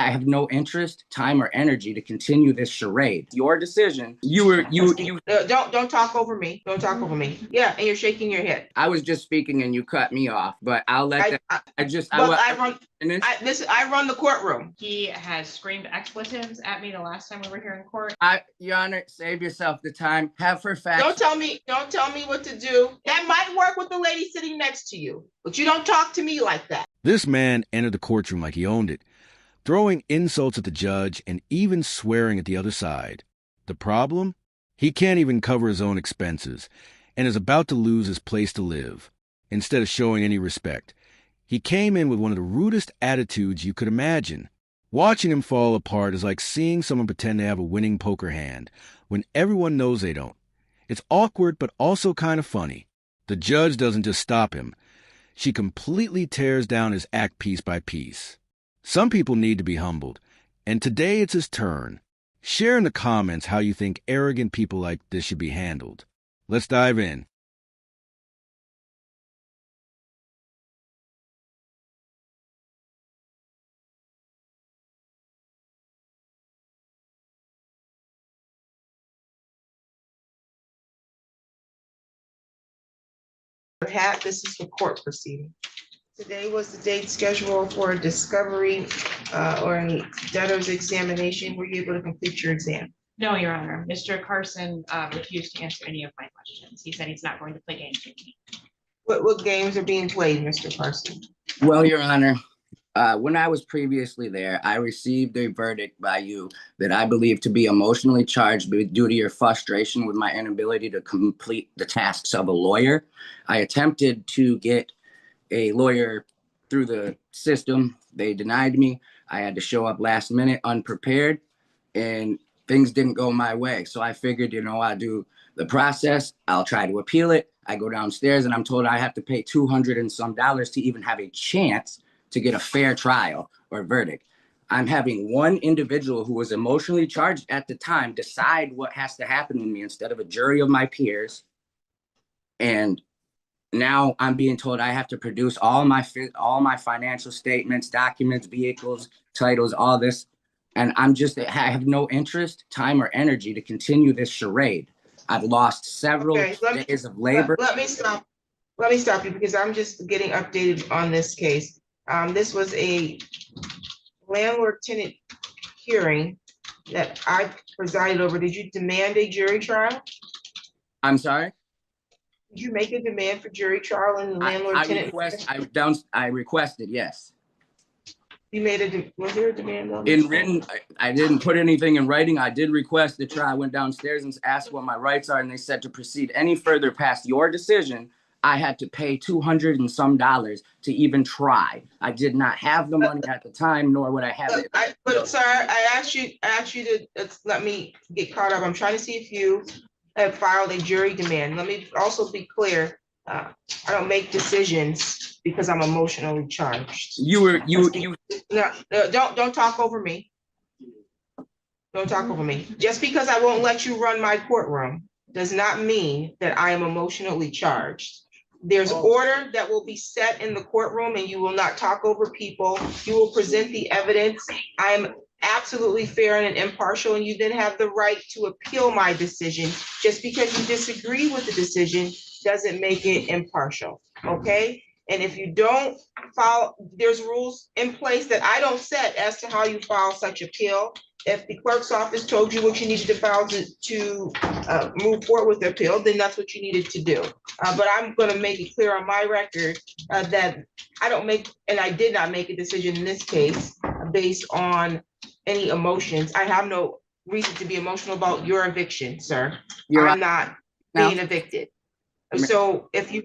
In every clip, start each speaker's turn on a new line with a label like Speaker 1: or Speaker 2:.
Speaker 1: have no interest, time, or energy to continue this charade. Your decision. You.
Speaker 2: Don't talk over me. Don't talk over me. Yeah, and you're shaking your head.
Speaker 1: I was just speaking and you cut me off, but I'll let that.
Speaker 2: I run the courtroom.
Speaker 3: He has screamed expletives at me the last time we were here in court.
Speaker 1: Your Honor, save yourself the time. Have her facts.
Speaker 2: Don't tell me what to do. That might work with the lady sitting next to you, but you don't talk to me like that.
Speaker 4: This man entered the courtroom like he owned it, throwing insults at the judge and even swearing at the other side. The problem? He can't even cover his own expenses and is about to lose his place to live. Instead of showing any respect, he came in with one of the rudest attitudes you could imagine. Watching him fall apart is like seeing someone pretend to have a winning poker hand when everyone knows they don't. It's awkward, but also kind of funny. The judge doesn't just stop him. She completely tears down his act piece by piece. Some people need to be humbled, and today it's his turn. Share in the comments how you think arrogant people like this should be handled. Let's dive in.
Speaker 2: This is the court proceeding. Today was the date scheduled for a discovery or a debtor's examination. Were you able to complete your exam?
Speaker 3: No, Your Honor. Mr. Carson refused to answer any of my questions. He said he's not going to play games with me.
Speaker 2: What games are being played, Mr. Carson?
Speaker 1: Well, Your Honor, when I was previously there, I received a verdict by you that I believe to be emotionally charged due to your frustration with my inability to complete the tasks of a lawyer. I attempted to get a lawyer through the system. They denied me. I had to show up last minute unprepared, and things didn't go my way. So I figured, I'll do the process. I'll try to appeal it. I go downstairs and I'm told I have to pay $200 and some to even have a chance to get a fair trial or verdict. I'm having one individual who was emotionally charged at the time decide what has to happen with me instead of a jury of my peers. And now I'm being told I have to produce all my financial statements, documents, vehicles, titles, all this. And I have no interest, time, or energy to continue this charade. I've lost several days of labor.
Speaker 2: Let me stop you because I'm just getting updated on this case. This was a landlord-tenant hearing that I presided over. Did you demand a jury trial?
Speaker 1: I'm sorry?
Speaker 2: Did you make a demand for jury trial in landlord-tenant?
Speaker 1: I requested, yes.
Speaker 2: You made was there a demand on
Speaker 1: in written? I didn't put anything in writing. I did request the trial. I went downstairs and asked what my rights are, and they said to proceed any further past your decision, I had to pay $200 and some to even try. I did not have the money at the time, nor would I have it.
Speaker 2: But sir, I asked you to let me get caught up. I'm trying to see if you have filed a jury demand. Let me also be clear. I don't make decisions because I'm emotionally charged.
Speaker 1: No,
Speaker 2: don't talk over me. Don't talk over me. Just because I won't let you run my courtroom does not mean that I am emotionally charged. There's order that will be set in the courtroom, and you will not talk over people. You will present the evidence. I am absolutely fair and impartial, and you then have the right to appeal my decision. Just because you disagree with the decision doesn't make it impartial, okay? And if you don't follow, there's rules in place that I don't set as to how you file such appeal. If the clerk's office told you what you needed to file to move forward with the appeal, then that's what you needed to do. But I'm going to make it clear on my record that I did not make a decision in this case based on any emotions. I have no reason to be emotional about your eviction, sir. I'm not being evicted. So if you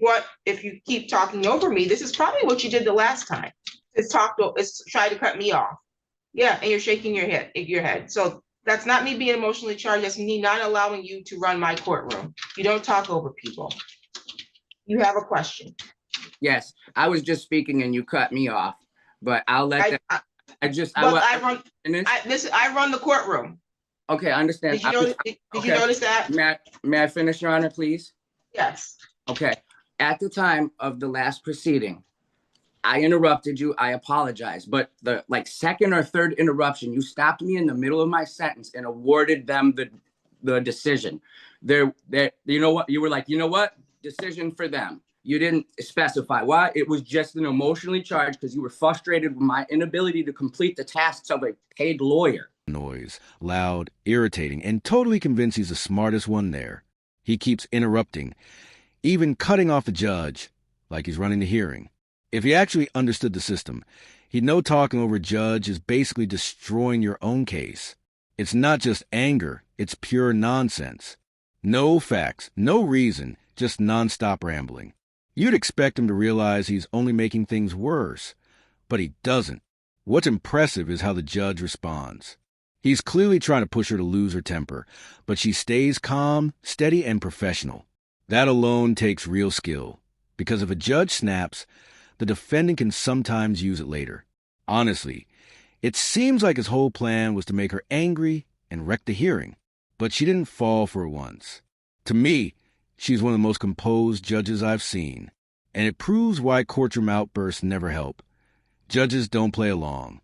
Speaker 2: keep talking over me, this is probably what you did the last time. It's try to cut me off. Yeah, and you're shaking your head. So that's not me being emotionally charged. That's me not allowing you to run my courtroom. You don't talk over people. You have a question.
Speaker 1: Yes, I was just speaking and you cut me off, but I'll let
Speaker 2: I run the courtroom.
Speaker 1: Okay, I understand.
Speaker 2: Did you notice that?
Speaker 1: May I finish, Your Honor, please?
Speaker 2: Yes.
Speaker 1: Okay. At the time of the last proceeding, I interrupted you. I apologize. But the second or third interruption, you stopped me in the middle of my sentence and awarded them the decision. You know what? You were like, you know what? Decision for them. You didn't specify why. It was just an emotionally charged because you were frustrated with my inability to complete the tasks of a paid lawyer.
Speaker 4: Noise, loud, irritating, and totally convinced he's the smartest one there. He keeps interrupting, even cutting off the judge, like he's running the hearing. If he actually understood the system, he'd know talking over a judge is basically destroying your own case. It's not just anger, it's pure nonsense. No facts, no reason, just nonstop rambling. You'd expect him to realize he's only making things worse, but he doesn't. What's impressive is how the judge responds. He's clearly trying to push her to lose her temper, but she stays calm, steady, and professional. That alone takes real skill, because if a judge snaps, the defendant can sometimes use it later. Honestly, it seems like his whole plan was to make her angry and wreck the hearing, but she didn't fall for it once. To me, she's one of the most composed judges I've seen, and it proves why courtroom outbursts never help. Judges don't play along.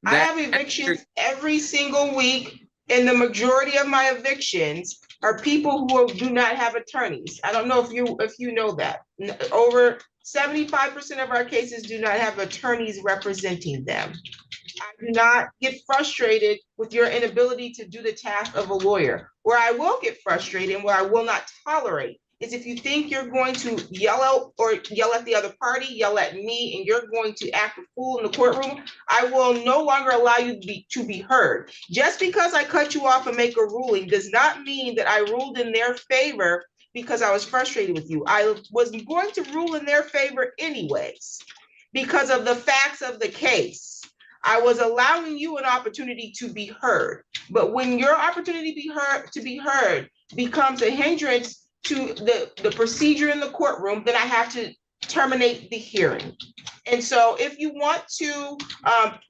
Speaker 2: I have evictions every single week, and the majority of my evictions are people who do not have attorneys. I don't know if you know that. Over 75% of our cases do not have attorneys representing them. I do not get frustrated with your inability to do the task of a lawyer. Where I will get frustrated and where I will not tolerate is if you think you're going to yell out or yell at the other party, yell at me, and you're going to act a fool in the courtroom, I will no longer allow you to be heard. Just because I cut you off and make a ruling does not mean that I ruled in their favor because I was frustrated with you. I was going to rule in their favor anyways because of the facts of the case. I was allowing you an opportunity to be heard. But when your opportunity to be heard becomes a hindrance to the procedure in the courtroom, then I have to terminate the hearing. And so if you want to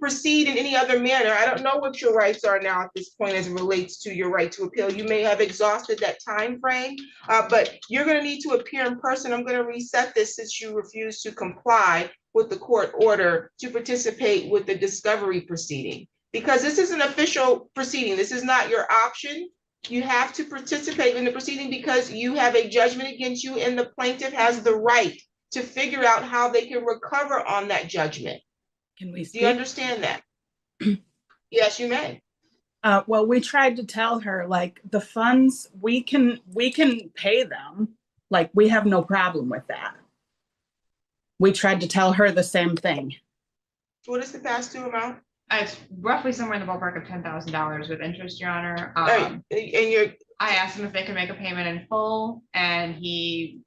Speaker 2: proceed in any other manner, I don't know what your rights are now at this point as it relates to your right to appeal. You may have exhausted that time frame, but you're going to need to appear in person. I'm going to reset this since you refuse to comply with the court order to participate with the discovery proceeding. Because this is an official proceeding. This is not your option. You have to participate in the proceeding because you have a judgment against you and the plaintiff has the right to figure out how they can recover on that judgment.
Speaker 5: Can we
Speaker 2: Do
Speaker 5: speak?
Speaker 2: you understand that? Yes, you may.
Speaker 5: Well, we tried to tell her, like, the funds, we can pay them. Like, we have no problem with that. We tried to tell her the same thing.
Speaker 2: What is the past due amount?
Speaker 3: It's roughly somewhere in the ballpark of $10,000 with interest, Your Honor.
Speaker 2: And you're
Speaker 3: I asked him if they could make a payment in full, and he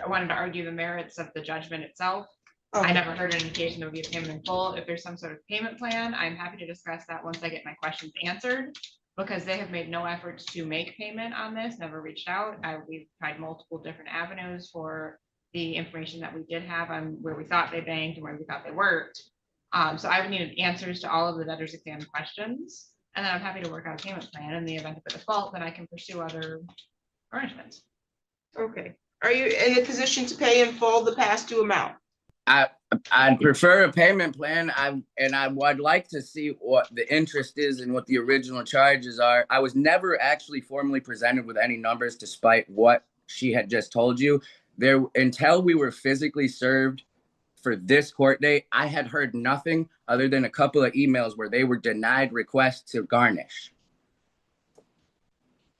Speaker 3: wanted to argue the merits of the judgment itself. I never heard an indication there would be a payment in full. If there's some sort of payment plan, I'm happy to discuss that once I get my questions answered, because they have made no efforts to make payment on this, never reached out. We've tried multiple different avenues for the information that we did have on where we thought they banked and where we thought they worked. So I would need answers to all of the debtors exam questions, and then I'm happy to work out a payment plan. In the event of a default, then I can pursue other arrangements.
Speaker 2: okay. Are you in a position to pay in full the past due amount?
Speaker 1: I'd prefer a payment plan. I would like to see what the interest is and what the original charges are. I was never actually formally presented with any numbers, despite what she had just told you. There, until we were physically served for this court date, I had heard nothing other than a couple of emails where they were denied requests to garnish.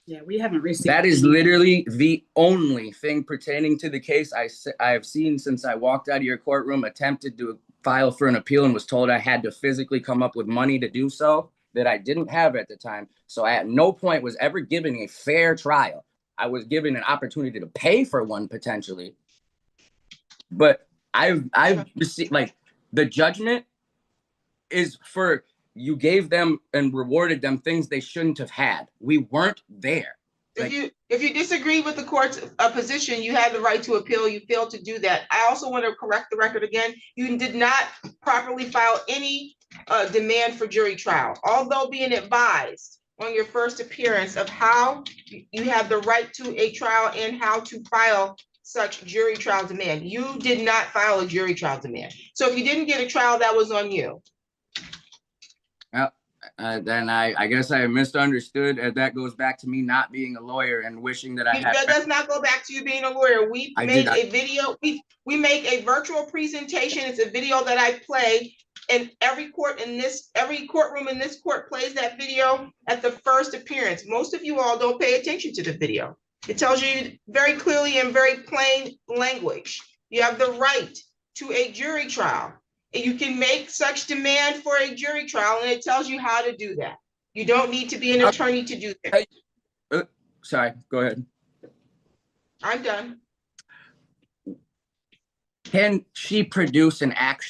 Speaker 5: Yeah, we haven't received.
Speaker 1: That is literally the only thing pertaining to the case I have seen since I walked out of your courtroom, attempted to file for an appeal and was told I had to physically come up with money to do so that I didn't have at the time. So I at no point was ever given a fair trial. I was given an opportunity to pay for one potentially. But I've received, like, the judgment is for, you gave them and rewarded them things they shouldn't have had. We weren't there. Like,
Speaker 2: If you disagree with the court's position, you have the right to appeal. You failed to do that. I also want to correct the record again. You did not properly file any demand for jury trial, although being advised on your first appearance of how you have the right to a trial and how to file such jury trial demand. You did not file a jury trial demand. So if you didn't get a trial, that was on you.
Speaker 1: Then I guess I misunderstood, and that goes back to me not being a lawyer and wishing that I had.
Speaker 2: That does not go back to you being a lawyer. We made a video. We make a virtual presentation. It's a video that I play, and every courtroom in this court plays that video at the first appearance. Most of you all don't pay attention to the video. It tells you very clearly in very plain language, you have the right to a jury trial. And you can make such demand for a jury trial, and it tells you how to do that. You don't need to be an attorney to do that.
Speaker 1: Sorry, go ahead.
Speaker 2: I'm done.
Speaker 1: Can she produce an actual